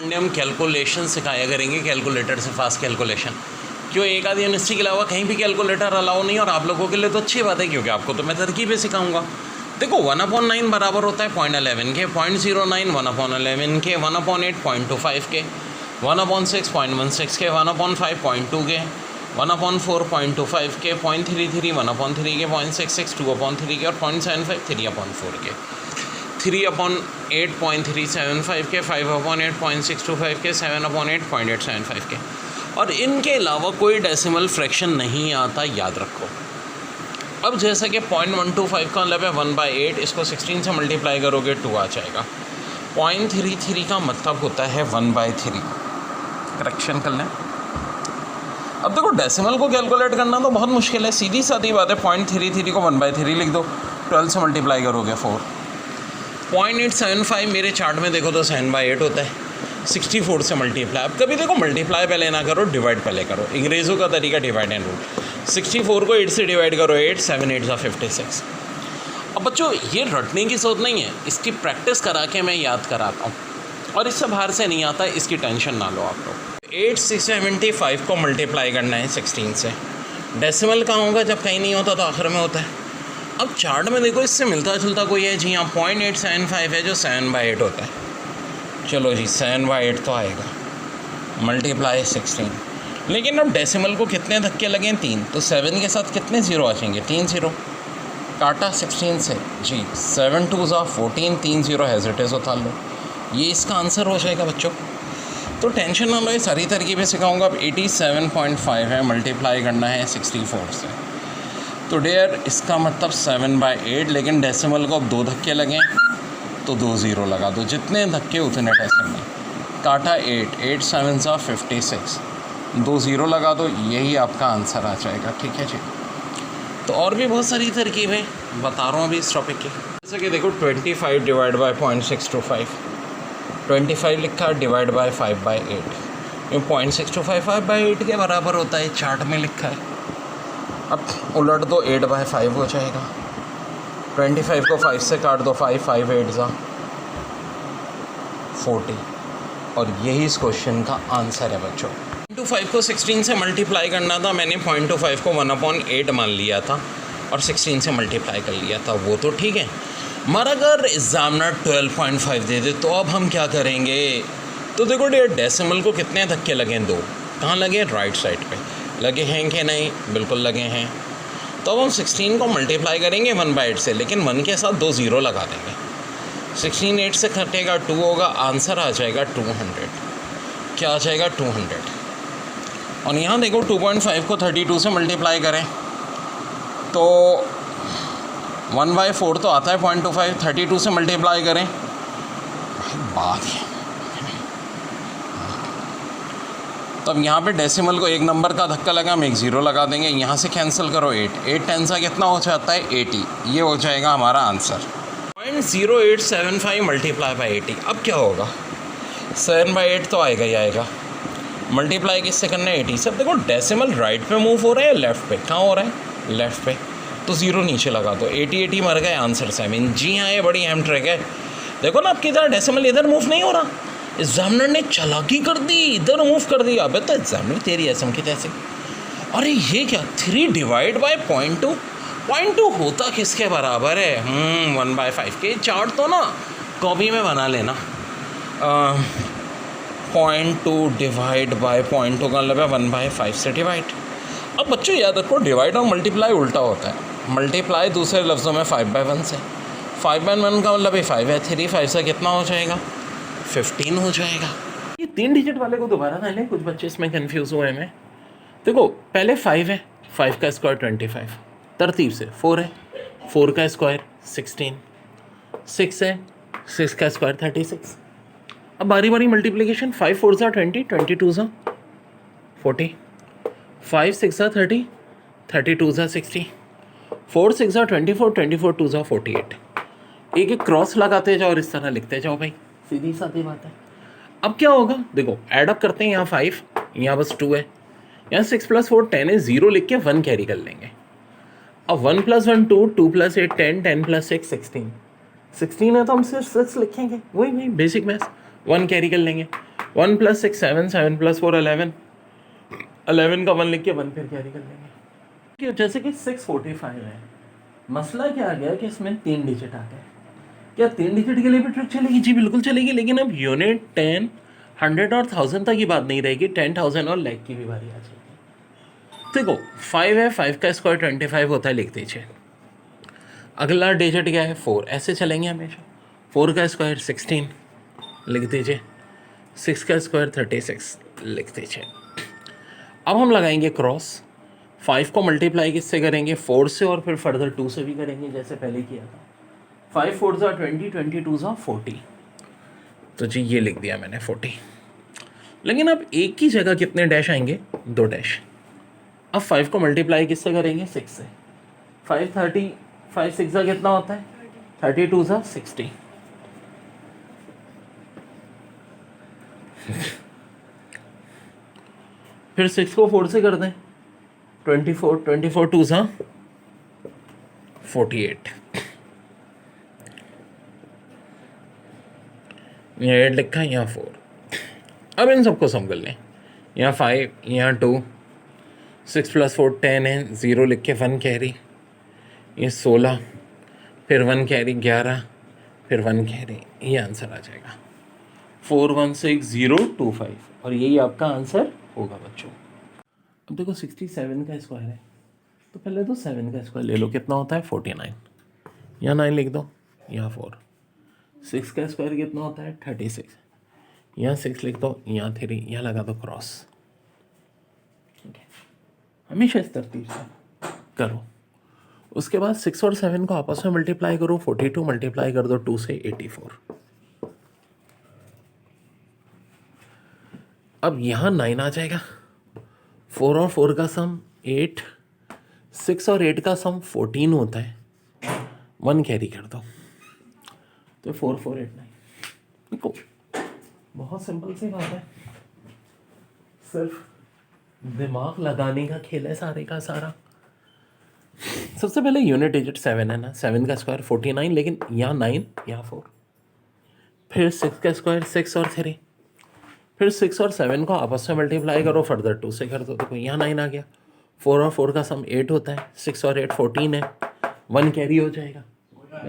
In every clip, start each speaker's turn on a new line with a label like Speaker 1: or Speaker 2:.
Speaker 1: Monday हम calculation सिखाया करेंगे, कैलकुलेटर से फास्ट कैलकुलेशन। क्यों, एक आधी यूनिवर्सिटी के अलावा कहीं भी कैलकुलेटर अलाउ नहीं, और आप लोगों के लिए तो अच्छी बात है क्योंकि आपको तो मैं तरकीबें सिखाऊंगा। देखो 1/9 बराबर होता है 0.11 के, 0.09 1/11 के, 1/8 0.25 के, 1/6 0.16 के, 1/5 0.2 के, 1/4 0.25 के, 0.33 1/3 के, 0.66 2/3 के, और 0.75 3/4 के, 3/8 0.375 के, 5/8 0.625 के, 7/8 0.875 के। और इनके अलावा कोई डेसिमल फ्रैक्शन नहीं आता, याद रखो। अब जैसा कि 0.125 का मतलब है 1/8, इसको 16 से मल्टीप्लाई करोगे 2 आ जाएगा। 0.33 का मतलब होता है 1/3। करेक्शन कर लें। अब देखो डेसिमल को कैलकुलेट करना तो बहुत मुश्किल है, सीधी सादी बात है। 0.33 को 1/3 लिख दो, 12 से मल्टीप्लाई करोगे 4। 0.875 मेरे चार्ट में देखो तो 7/8 होता है, 64 से मल्टीप्लाई। अब कभी देखो मल्टीप्लाई पहले ना करो, डिवाइड पहले करो। अंग्रेज़ों का तरीका डिवाइड एंड रूल। 64 को 8 से डिवाइड करो, 8 7 8 56। अब बच्चों ये रटने की सोच नहीं है, इसकी प्रैक्टिस करा के मैं याद कराता हूँ, और इससे बाहर से नहीं आता, इसकी टेंशन ना लो आप लोग। 8 को मल्टीप्लाई करना है 16 से। डेसिमल कहाँ होगा, जब कहीं नहीं होता तो आखिर में होता है। अब चार्ट में देखो इससे मिलता जुलता कोई है जी, हाँ 0.875 है जो 7/8 होता है। चलो जी 7/8 तो आएगा, मल्टीप्लाई 16। लेकिन अब डेसिमल को कितने धक्के लगें, 3, तो 7 के साथ कितने ज़ीरो आ जाएंगे, 3 ज़ीरो। काटा 16 से जी, 7 2 14, 3 ज़ीरो हैज़ इट इज़ उतार लो, ये इसका आंसर हो जाएगा बच्चों। तो टेंशन ना लो, ये सारी तरकीबें सिखाऊंगा। अब 87.5 है, मल्टीप्लाई करना है 64 से, तो डेयर इसका मतलब 7/8। लेकिन डेसिमल को अब 2 धक्के लगें तो 2 ज़ीरो लगा दो, जितने धक्के उतने डेसिमल। काटा 8 7 56, 2 ज़ीरो लगा दो, यही आपका आंसर आ जाएगा। ठीक है जी। तो और भी बहुत सारी तरकीबें बता रहा हूँ अभी इस टॉपिक की। जैसे कि देखो 25 डिवाइड बाई 0.625, 25 लिखा डिवाइड बाई 5/8, 0.625 5/8 के बराबर होता है, चार्ट में लिखा है। अब उलट दो, 8/5 हो जाएगा। 25 को 5 से काट दो, 5 5 8 40, और यही इस क्वेश्चन का आंसर है बच्चों। 0.25 को 16 से मल्टीप्लाई करना था, मैंने 0.25 को 1/8 मान लिया था और 16 से मल्टीप्लाई कर लिया था, वो तो ठीक है। मगर अगर एग्जामिनर 12.5 दे दे तो अब हम क्या करेंगे। तो देखो डेयर, डेसिमल को कितने धक्के लगे, 2। कहाँ लगे, राइट साइड पे लगे हैं कि नहीं, बिल्कुल लगे हैं। तो अब हम 16 को मल्टीप्लाई करेंगे 1/8 से, लेकिन 1 के साथ 2 ज़ीरो लगा देंगे। 16 8 से कटेगा 2 होगा, आंसर आ जाएगा 200। क्या आ जाएगा, 200। और यहाँ देखो 2.5 को 32 से मल्टीप्लाई करें तो 1/4 तो आता है 0.25, 32 से मल्टीप्लाई करें, बात है। तो अब यहाँ पे डेसिमल को एक नंबर का धक्का लगा, हम 1 ज़ीरो लगा देंगे, यहाँ से कैंसिल करो 8 10 सा कितना हो जाता है, 80। ये हो जाएगा हमारा आंसर। 0.0875 multiply by 80। अब क्या होगा, 7/8 तो आएगा ही आएगा, मल्टीप्लाई किससे करना है, 80 से। अब देखो डेसिमल राइट पे मूव हो रहा है या लेफ़्ट पे, कहाँ हो रहा है, लेफ़्ट पे, तो ज़ीरो नीचे लगा दो, 80 मर गए, आंसर 7। जी हाँ, ये बड़ी अहम ट्रिक है। देखो ना आपकी तरह डेसिमल इधर मूव नहीं हो रहा, एग्जामिनर ने चालाकी कर दी, इधर मूव कर दिया। अब तो एग्जामिनर तेरी ऐसा की तैसे, अरे ये क्या, 3 डिवाइड बाई 0.2 होता किसके बराबर है, 1/5 के। चार्ट तो ना कॉपी में बना लेना। 0.2 डिवाइड बाई 0.2 का मतलब है 1/5 से डिवाइड। अब बच्चों याद रखो, डिवाइड और मल्टीप्लाई उल्टा होता है। मल्टीप्लाई दूसरे लफ्ज़ों में 5/1 से, 5/1 का मतलब 5 है, 3 5 से कितना हो जाएगा, 15 हो जाएगा। ये 3 डिजिट वाले को दोबारा ना लें, कुछ बच्चे इसमें कंफ्यूज हुए हैं। देखो पहले 5 है, 5 का स्क्वायर 25, तरतीब से 4 है, 4 का स्क्वायर 16, 6 है, 6 का स्क्वायर 36। अब बारी बारी मल्टीप्लिकेशन, 5 4 20, 22 40, 5 6 30, 32 60, 4 6 24, 24 2 48। एक एक क्रॉस लगाते जाओ और इस तरह लिखते जाओ भाई, सीधी सादी बात है। अब क्या होगा, देखो ऐड अप करते हैं, यहाँ 5, यहाँ बस 2 है, यहाँ 6 + 4 10 है, 0 लिख के 1 कैरी कर लेंगे। अब 1 + 1 2, 2 + 8 10, 10 + 6 16, 16 है तो हम सिर्फ 6 लिखेंगे, वही बेसिक मैथ्स। 1 कैरी कर लेंगे, 1 + 6 7, 7 + 4 11, 11 का 1 लिख के 1 फिर कैरी कर लेंगे कि जैसे कि 645 है। मसला क्या आ गया कि इसमें 3 डिजिट आ गए। क्या 3 डिजिट के लिए भी ट्रिक चलेगी? जी बिल्कुल चलेगी, लेकिन अब यूनिट 10, 100 और 1000 तक की बात नहीं रहेगी, 10,000 और लाख की भी बारी आ जाएगी। देखो 5 है, 5 का स्क्वायर 25 होता है, लिख दीजिए। अगला डिजिट क्या है? 4, ऐसे चलेंगे हमेशा। 4 का स्क्वायर 16, लिख दीजिए। 6 का स्क्वायर 36, लिख दीजिए। अब हम लगाएंगे क्रॉस। 5 को मल्टीप्लाई किससे करेंगे? 4 से, और फिर फर्दर 2 से भी करेंगे जैसे पहले किया था। 5 4 20, 22 40, तो जी ये लिख दिया मैंने 40। लेकिन अब एक ही जगह कितने डैश आएंगे? 2 डैश। अब 5 को मल्टीप्लाई किससे करेंगे? 6 से। 5 30, 5 6 कितना होता है? 32 60। फिर 6 को 4 से कर दें, 24, 24 2 48। यहाँ 8 लिखा है, यहाँ 4। अब इन सबको सम कर लें। यहाँ 5, यहाँ 2, 6 + 4 10 है, 0 लिख के 1 कैरी, ये 16, फिर 1 कैरी 11, फिर 1 कैरी, ये आंसर आ जाएगा 416025, और यही आपका आंसर होगा बच्चों। अब देखो 67 का स्क्वायर है, तो पहले तो 7 का स्क्वायर ले लो, कितना होता है? 49, यहाँ 9 लिख दो, यहाँ 4। 6 का स्क्वायर कितना होता है? 36, यहाँ 6 लिख दो, यहाँ 3, यहाँ लगा दो क्रॉस। ठीक है, हमेशा इस तरतीब से करो। उसके बाद 6 और 7 को आपस में मल्टीप्लाई करो, 42 मल्टीप्लाई कर दो 2 से 84। अब यहाँ 9 आ जाएगा, 4 और 4 का सम 8, 6 और 8 का सम 14 होता है, 1 कैरी कर दो, तो 4489। देखो बहुत सिंपल सी बात है, सिर्फ दिमाग लगाने का खेल है सारे का सारा। सबसे पहले यूनिट डिजिट 7 है ना, 7 का स्क्वायर 49, लेकिन यहाँ 9, यहाँ 4। फिर 6 का स्क्वायर 6 और 3, फिर 6 और 7 को आपस में मल्टीप्लाई करो, फर्दर 2 से कर दो, देखो यहाँ 9 आ गया। 4 और 4 का सम 8 होता है, 6 और 8 14 है, 1 कैरी हो जाएगा,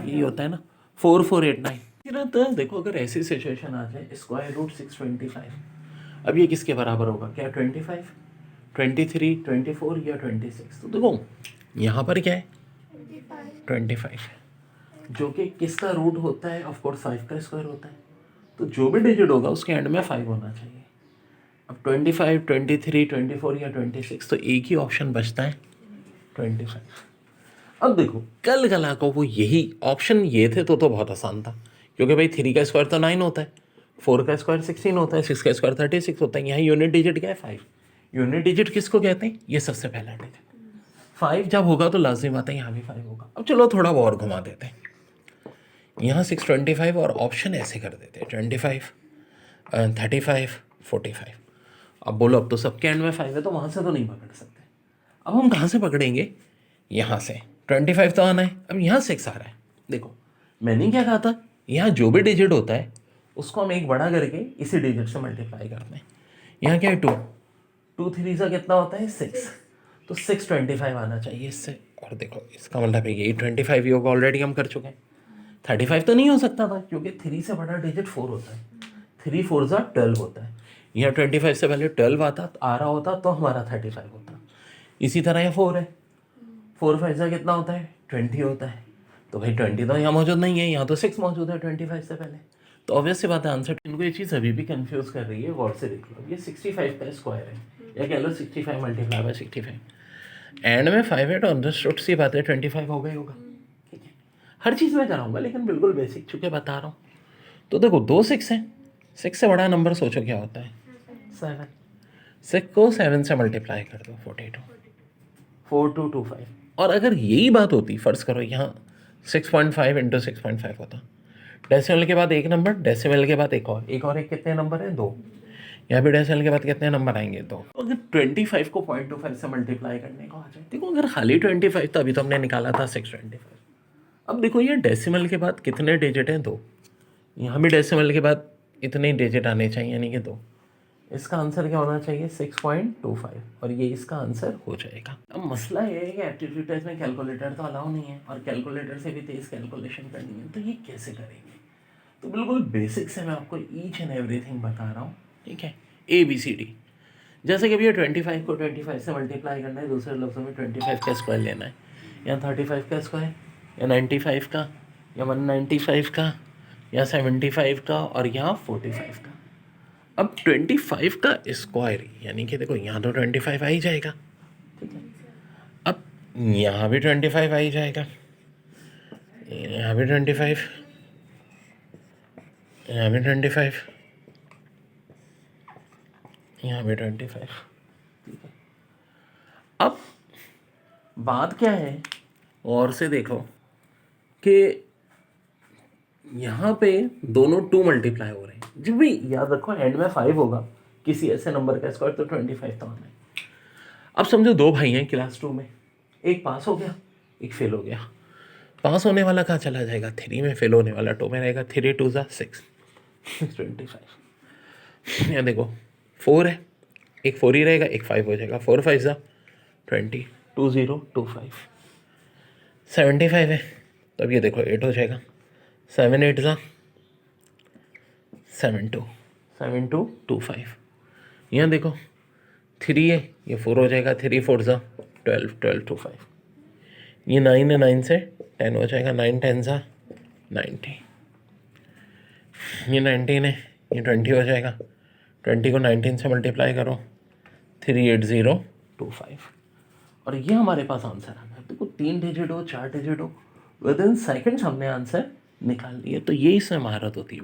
Speaker 1: यही होता है ना, 4489। तो देखो अगर ऐसी सिचुएशन आ जाए, स्क्वायर रूट 625, अब ये किसके बराबर होगा? क्या 25, 23, 24 या 26? तो देखो यहाँ पर क्या है? 25, जो कि किसका रूट होता है? ऑफ कोर्स 5 का स्क्वायर होता है, तो जो भी डिजिट होगा उसके एंड में 5 होना चाहिए। अब 25, 23, 24 या 26, तो एक ही ऑप्शन बचता है 25। अब देखो कल कला को वो यही ऑप्शन ये थे तो बहुत आसान था, क्योंकि भाई 3 का स्क्वायर तो 9 होता है, 4 का स्क्वायर 16 होता है, 6 का स्क्वायर 36 होता है। यहाँ यूनिट डिजिट क्या है? 5। यूनिट डिजिट किसको कहते हैं? ये सबसे पहला डिजिट 5 जब होगा तो लाजिम बात है यहाँ भी 5 होगा। अब चलो थोड़ा और घुमा देते हैं, यहाँ 625 और ऑप्शन ऐसे कर देते हैं 25, 35, 45। अब बोलो अब तो सबके एंड में 5 है, तो वहाँ से तो नहीं पकड़ सकते। अब हम कहाँ से पकड़ेंगे? यहाँ से 25 तो आना है, अब यहाँ 6 आ रहा है। देखो मैंने क्या कहा था, यहाँ जो भी डिजिट होता है उसको हम एक बड़ा करके इसी डिजिट से मल्टीप्लाई करते हैं। यहाँ क्या है? 2, 2 3 का कितना होता है? 6, तो 625 आना चाहिए इससे। और देखो इसका मतलब है यही 25 ही होगा, ऑलरेडी हम कर चुके हैं। 35 तो नहीं हो सकता था, क्योंकि 3 से बड़ा डिजिट 4 होता है, 3 4 12 होता है। यहाँ 25 से पहले 12 आ रहा होता तो हमारा 35 होता। इसी तरह ये 4 है, 4 5 कितना होता है? 20 होता है, तो भाई 20 तो यहाँ मौजूद नहीं है, यहाँ तो 6 मौजूद है 25 से पहले, तो ऑब्वियस सी बात है आंसर। इनको ये चीज़ अभी भी कंफ्यूज कर रही है, गौर से देख लो। ये 65 का स्क्वायर है, या कह लो 65 मल्टीप्लाई बाय 65, एंड में 5 है, तो अंडरस्टूड सी बात है 25 हो गई होगा। ठीक है, हर चीज़ में कराऊंगा, लेकिन बिल्कुल बेसिक चुके बता रहा हूँ। तो देखो 2 6 है, 6 से बड़ा नंबर सोचो क्या होता है? 7। 6 को 7 से मल्टीप्लाई कर दो, 42, 4225। और अगर यही बात होती, फ़र्ज़ करो यहाँ 6.5 इंटू 6.5 होता, डेसिमल के बाद एक नंबर, डेसिमल के बाद एक और एक कितने नंबर है? 2। यहाँ भी डेसिमल के बाद कितने नंबर आएंगे? 2। अगर 25 को 0.25 से मल्टीप्लाई करने को आ जाए, देखो अगर खाली 25 तो अभी तो हमने निकाला था 625। अब देखो ये डेसिमल के बाद कितने डिजिट हैं? 2। यहाँ भी डेसिमल के बाद इतने डिजिट आने चाहिए, यानी कि 2। इसका आंसर क्या होना चाहिए 6.25, और ये इसका आंसर हो जाएगा। अब मसला ये है कि एप्टीट्यूड टेस्ट में कैलकुलेटर तो अलाउ नहीं है, और कैलकुलेटर से भी तेज कैलकुलेशन करनी है, तो ये कैसे करेंगे? तो बिल्कुल बेसिक से मैं आपको ईच एंड एवरीथिंग बता रहा हूँ, ठीक है। ABCD, जैसे कि अभी 25 को 25 से मल्टीप्लाई करना है, दूसरे लफ्ज़ों में 25 का स्क्वायर लेना है, या 35 का स्क्वायर, या 95 का, या 195 का, या 75 का, और यहाँ 45 का। अब 25 का स्क्वायर, यानी कि देखो यहाँ तो 25 आ ही जाएगा, ठीक है। अब यहाँ भी 25 आ ही जाएगा, यहाँ भी 25, यहाँ भी 25, यहाँ भी 25, ठीक है। अब बात क्या है, और से देखो कि यहाँ पे दोनों 2 मल्टीप्लाई हो रहे हैं। जब भी याद रखो एंड में 5 होगा किसी ऐसे नंबर का स्क्वायर, तो 25 तो आना है। अब समझो 2 भाई हैं क्लास 2 में, एक पास हो गया, एक फेल हो गया। पास होने वाला कहाँ चला जाएगा 3 में, फेल होने वाला 2 में रहेगा। 3 2 6 25। यहाँ देखो 4 है, एक 4 ही रहेगा, एक 5 हो जाएगा। 4 5 20, 2 0 2 5। 75 है, तो अब ये देखो 8 हो जाएगा। 7 8 7 2 7 2 2 5। यहाँ देखो 3 है, ये 4 हो जाएगा। 3 4 12 12 2 5। ये 9 है, 9 से 10 हो जाएगा। 9 10 90। ये 19 है, ये 20 हो जाएगा। 20 को 19 से मल्टीप्लाई करो, 38025, और ये हमारे पास आंसर आ गया। देखो 3 डिजिट हो 4 डिजिट हो, विद इन सेकेंड्स हमने आंसर निकाल लिए। तो ये इसमें महारत होती है।